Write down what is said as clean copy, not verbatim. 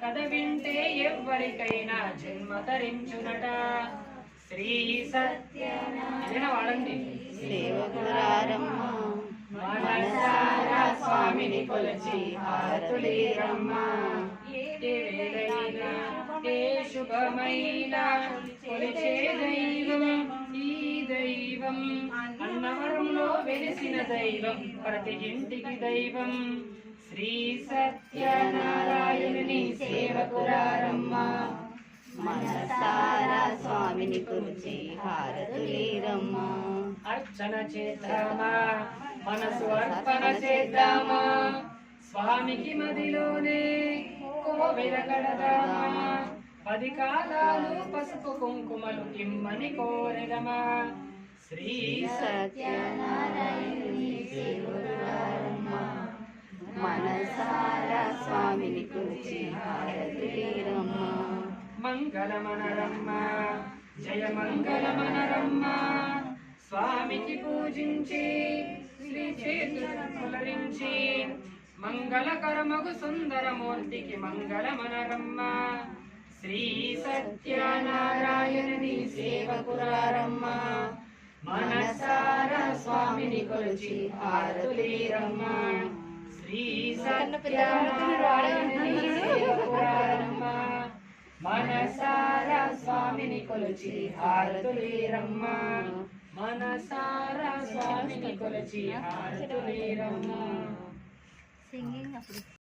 కథ వింటే ఎవ్వరికైనా జన్మ తరించునట. శ్రీ సత్యనారాయణ వాడండి. సేవకురారమ్మ మనసారా స్వామిని కొలిచి హారతులీరమ్మ. ఏ వేళైనా ఏ శుభమైనా కొలిచే దైవం ఈ దైవం. అన్నవరంలో వెలిసిన దైవం ప్రతి ఇంటికి దైవం. శ్రీ సత్యనారాయణుని సేవకురారమ్మ. మనసారా స్వామిని కొలిచి హారతులీరమ్మ. అర్చన చేద్దామా, మనసు అర్పణ చేద్దామా, స్వామికి మదిలోనే కోవెల కడదామా. 10 కాలాలు పసుపు కుంకుమలు ఇమ్మని కోరెదమా. శ్రీ సత్యనారాయణుని సేవకురారమ్మ. మనసారా స్వామిని కొలిచి హారతులీరమ్మ. మంగళమనరమ్మ, జయ మంగళమనరమ్మ. స్వామికి పూజించి శ్రీ చేతులను పులరించి మంగళకరమగు సుందరమూర్తికి మంగళమనరమ్మ. శ్రీ సత్యనారాయణుని సేవకురారమ్మ. మనసారా స్వామిని కొలిచి హారతులీరమ్మ. శ్రీ సత్యనారాయణుని సేవకురారమ్మ. మనసారా స్వామిని కొలిచి హారతులీరమ్మ. మనసారా స్వామిని కొలిచి హారతులీరమ్మ. సింగింగ్ అప్పుడు